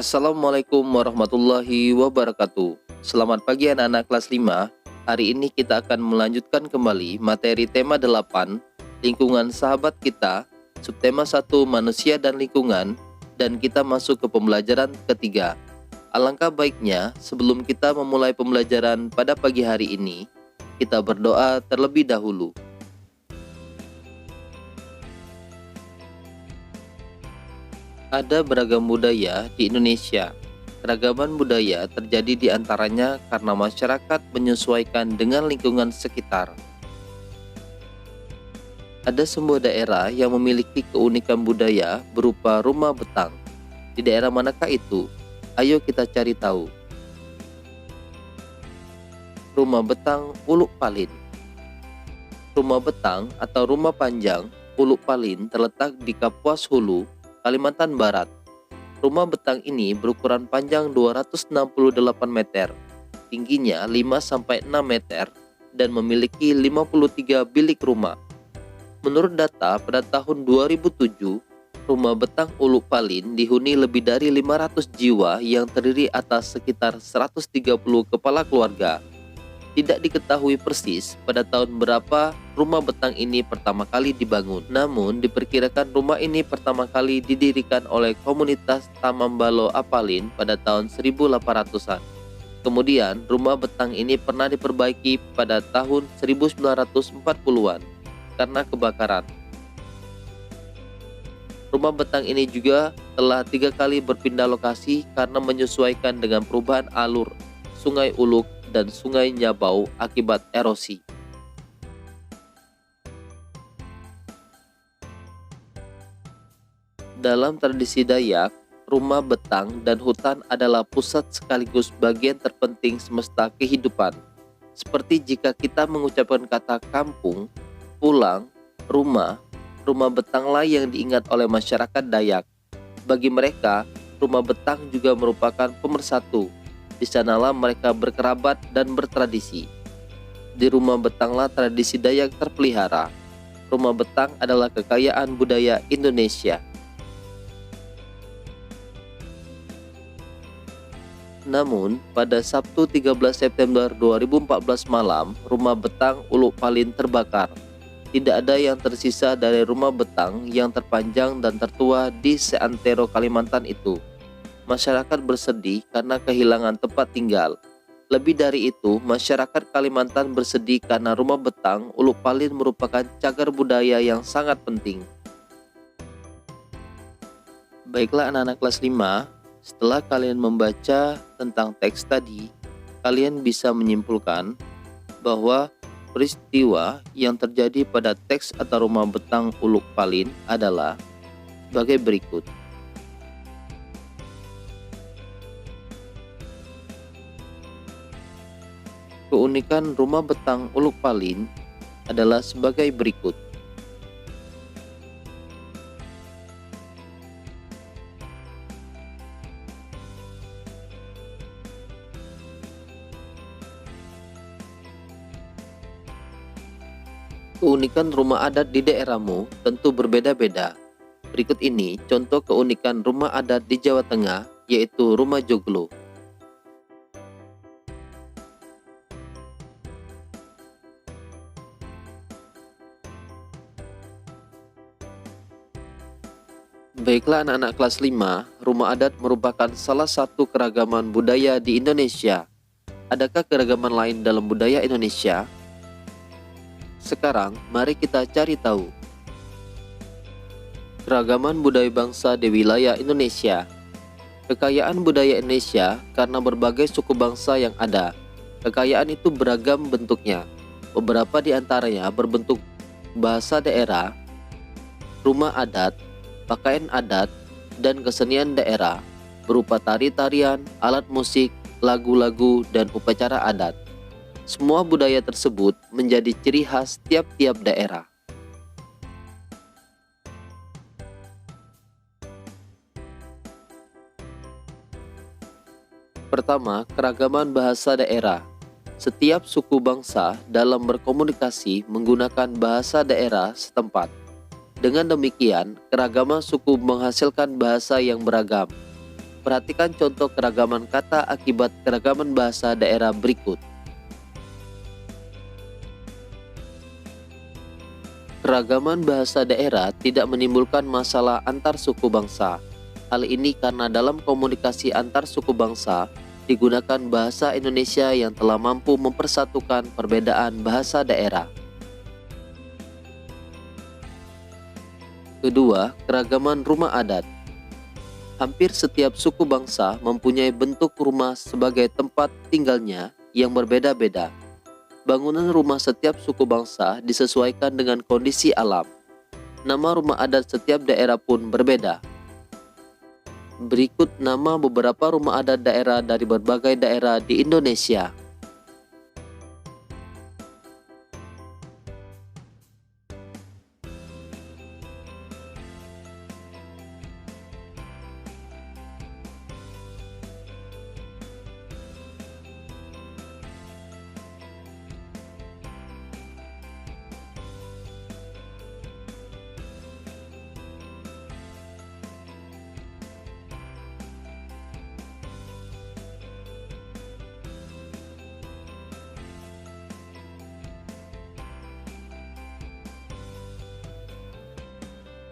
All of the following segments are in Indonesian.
Assalamualaikum warahmatullahi wabarakatuh. Selamat pagi anak-anak kelas 5. Hari ini kita akan melanjutkan kembali materi tema 8, lingkungan sahabat kita, subtema 1, manusia dan lingkungan, dan kita masuk ke pembelajaran ketiga. Alangkah baiknya sebelum kita memulai pembelajaran pada pagi hari ini, kita berdoa terlebih dahulu. Ada beragam budaya di Indonesia. Keragaman budaya terjadi di antaranya karena masyarakat menyesuaikan dengan lingkungan sekitar. Ada sebuah daerah yang memiliki keunikan budaya berupa rumah betang. Di daerah manakah itu? Ayo kita cari tahu. Rumah betang Uluk Palin. Rumah betang atau rumah panjang Uluk Palin terletak di Kapuas Hulu, Kalimantan Barat. Rumah betang ini berukuran panjang 268 meter, tingginya 5-6 meter, dan memiliki 53 bilik rumah. Menurut data pada tahun 2007, rumah betang Uluk Palin dihuni lebih dari 500 jiwa yang terdiri atas sekitar 130 kepala keluarga. Tidak diketahui persis pada tahun berapa rumah betang ini pertama kali dibangun. Namun diperkirakan rumah ini pertama kali didirikan oleh komunitas Tamambalo Apalin pada tahun 1800-an. Kemudian rumah betang ini pernah diperbaiki pada tahun 1940-an karena kebakaran. Rumah betang ini juga telah 3 kali berpindah lokasi karena menyesuaikan dengan perubahan alur Sungai Uluk dan Sungai Nyabau akibat erosi. Dalam tradisi Dayak, rumah betang dan hutan adalah pusat sekaligus bagian terpenting semesta kehidupan. Seperti jika kita mengucapkan kata kampung, pulang, rumah betanglah yang diingat oleh masyarakat Dayak. Bagi mereka, rumah betang juga merupakan pemersatu. Di sanalah mereka berkerabat dan bertradisi. Di rumah betanglah tradisi Dayak terpelihara. Rumah betang adalah kekayaan budaya Indonesia. Namun, pada Sabtu 13 September 2014 malam, rumah betang Uluk Palin terbakar. Tidak ada yang tersisa dari rumah betang yang terpanjang dan tertua di seantero Kalimantan itu. Masyarakat bersedih karena kehilangan tempat tinggal. Lebih dari itu, masyarakat Kalimantan bersedih karena rumah betang Uluk Palin merupakan cagar budaya yang sangat penting. Baiklah anak-anak kelas 5, setelah kalian membaca tentang teks tadi, kalian bisa menyimpulkan bahwa peristiwa yang terjadi pada teks atau rumah betang Uluk Palin adalah sebagai berikut. Keunikan rumah betang Uluk Palin adalah sebagai berikut. Keunikan rumah adat di daerahmu tentu berbeda-beda. Berikut ini contoh keunikan rumah adat di Jawa Tengah, yaitu rumah joglo. Baiklah anak-anak kelas 5, rumah adat merupakan salah satu keragaman budaya di Indonesia. Adakah keragaman lain dalam budaya Indonesia? Sekarang, mari kita cari tahu. Keragaman budaya bangsa di wilayah Indonesia. Kekayaan budaya Indonesia karena berbagai suku bangsa yang ada. Kekayaan itu beragam bentuknya. Beberapa di antaranya berbentuk bahasa daerah, rumah adat, pakaian adat, dan kesenian daerah berupa tari-tarian, alat musik, lagu-lagu, dan upacara adat. Semua budaya tersebut menjadi ciri khas tiap-tiap daerah. Pertama, keragaman bahasa daerah. Setiap suku bangsa dalam berkomunikasi menggunakan bahasa daerah setempat. Dengan demikian, keragaman suku menghasilkan bahasa yang beragam. Perhatikan contoh keragaman kata akibat keragaman bahasa daerah berikut. Keragaman bahasa daerah tidak menimbulkan masalah antar suku bangsa. Hal ini karena dalam komunikasi antar suku bangsa digunakan bahasa Indonesia yang telah mampu mempersatukan perbedaan bahasa daerah. Kedua, keragaman rumah adat. Hampir setiap suku bangsa mempunyai bentuk rumah sebagai tempat tinggalnya yang berbeda-beda. Bangunan rumah setiap suku bangsa disesuaikan dengan kondisi alam. Nama rumah adat setiap daerah pun berbeda. Berikut nama beberapa rumah adat daerah dari berbagai daerah di Indonesia.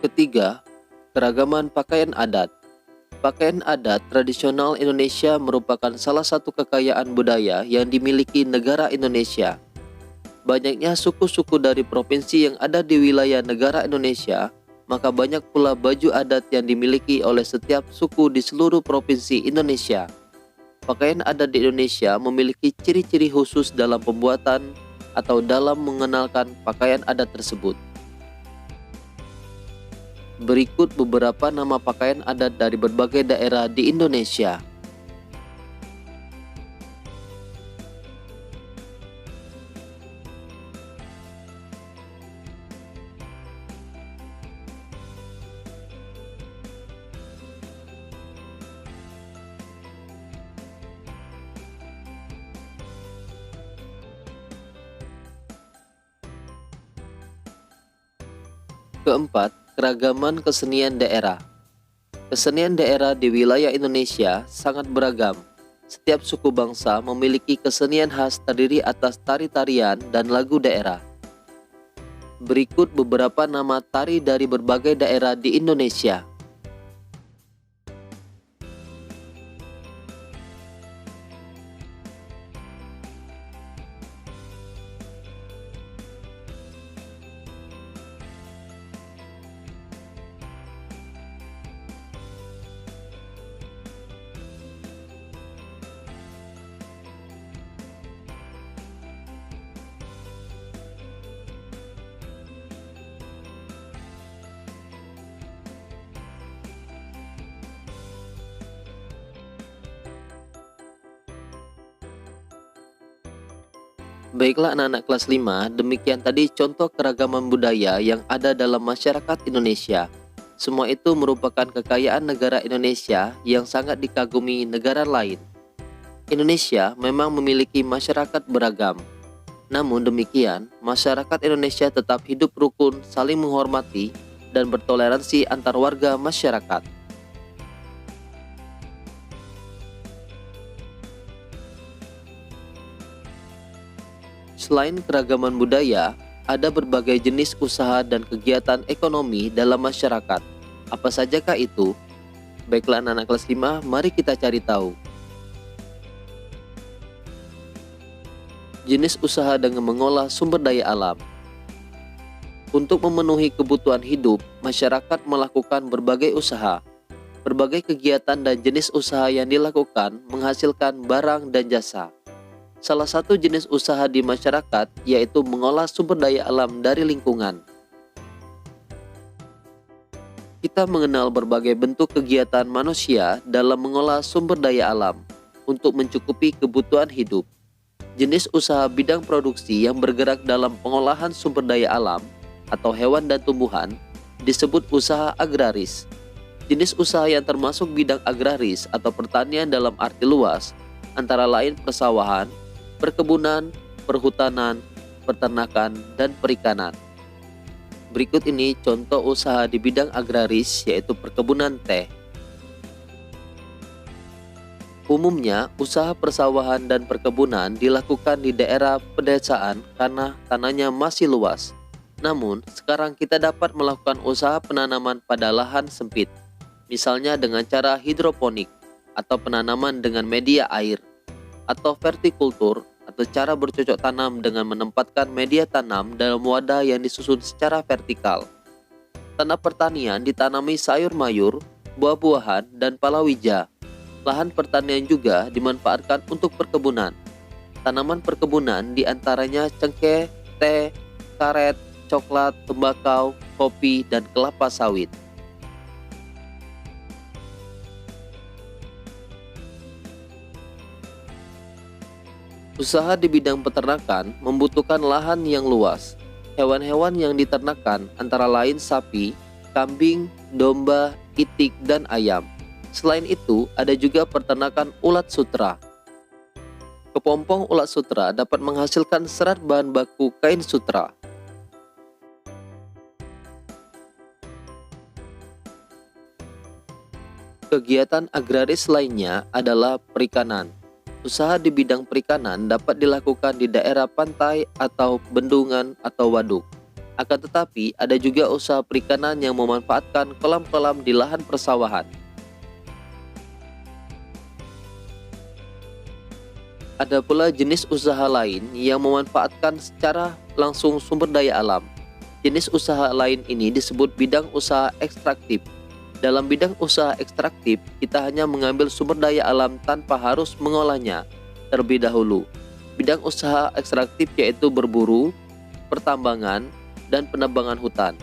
Ketiga, keragaman pakaian adat. Pakaian adat tradisional Indonesia merupakan salah satu kekayaan budaya yang dimiliki negara Indonesia. Banyaknya suku-suku dari provinsi yang ada di wilayah negara Indonesia, maka banyak pula baju adat yang dimiliki oleh setiap suku di seluruh provinsi Indonesia. Pakaian adat di Indonesia memiliki ciri-ciri khusus dalam pembuatan atau dalam mengenalkan pakaian adat tersebut. Berikut beberapa nama pakaian adat dari berbagai daerah di Indonesia. Keempat, keragaman kesenian daerah. Kesenian daerah di wilayah Indonesia sangat beragam. Setiap suku bangsa memiliki kesenian khas terdiri atas tari-tarian dan lagu daerah. Berikut beberapa nama tari dari berbagai daerah di Indonesia. Baiklah anak-anak kelas 5, demikian tadi contoh keragaman budaya yang ada dalam masyarakat Indonesia. Semua itu merupakan kekayaan negara Indonesia yang sangat dikagumi negara lain. Indonesia memang memiliki masyarakat beragam. Namun demikian, masyarakat Indonesia tetap hidup rukun, saling menghormati, dan bertoleransi antar warga masyarakat. Selain keragaman budaya, ada berbagai jenis usaha dan kegiatan ekonomi dalam masyarakat. Apa sajakah itu? Baiklah anak-anak kelas 5, mari kita cari tahu. Jenis usaha dengan mengolah sumber daya alam. Untuk memenuhi kebutuhan hidup, masyarakat melakukan berbagai usaha. Berbagai kegiatan dan jenis usaha yang dilakukan menghasilkan barang dan jasa. Salah satu jenis usaha di masyarakat yaitu mengolah sumber daya alam dari lingkungan. Kita mengenal berbagai bentuk kegiatan manusia dalam mengolah sumber daya alam untuk mencukupi kebutuhan hidup. Jenis usaha bidang produksi yang bergerak dalam pengolahan sumber daya alam atau hewan dan tumbuhan disebut usaha agraris. Jenis usaha yang termasuk bidang agraris atau pertanian dalam arti luas antara lain persawahan, perkebunan, perhutanan, peternakan, dan perikanan. Berikut ini contoh usaha di bidang agraris yaitu perkebunan teh. Umumnya, usaha persawahan dan perkebunan dilakukan di daerah pedesaan karena tanahnya masih luas. Namun, sekarang kita dapat melakukan usaha penanaman pada lahan sempit, misalnya dengan cara hidroponik atau penanaman dengan media air, atau vertikultur atau cara bercocok tanam dengan menempatkan media tanam dalam wadah yang disusun secara vertikal. Tanah pertanian ditanami sayur mayur, buah-buahan, dan palawija. Lahan pertanian juga dimanfaatkan untuk perkebunan. Tanaman perkebunan diantaranya cengkeh, teh, karet, coklat, tembakau, kopi, dan kelapa sawit. Usaha di bidang peternakan membutuhkan lahan yang luas. Hewan-hewan yang diternakan antara lain sapi, kambing, domba, itik, dan ayam. Selain itu, ada juga peternakan ulat sutra. Kepompong ulat sutra dapat menghasilkan serat bahan baku kain sutra. Kegiatan agraris lainnya adalah perikanan. Usaha di bidang perikanan dapat dilakukan di daerah pantai atau bendungan atau waduk. Akan tetapi, ada juga usaha perikanan yang memanfaatkan kolam-kolam di lahan persawahan. Ada pula jenis usaha lain yang memanfaatkan secara langsung sumber daya alam. Jenis usaha lain ini disebut bidang usaha ekstraktif. Dalam bidang usaha ekstraktif, kita hanya mengambil sumber daya alam tanpa harus mengolahnya terlebih dahulu. Bidang usaha ekstraktif yaitu berburu, pertambangan, dan penebangan hutan.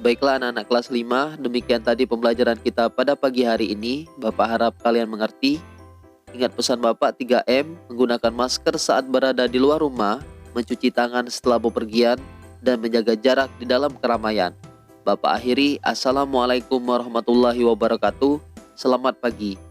Baiklah anak-anak kelas 5, demikian tadi pembelajaran kita pada pagi hari ini. Bapak harap kalian mengerti. Ingat pesan Bapak 3M, menggunakan masker saat berada di luar rumah, mencuci tangan setelah bepergian, dan menjaga jarak di dalam keramaian. Bapak akhiri, Assalamualaikum warahmatullahi wabarakatuh. Selamat pagi.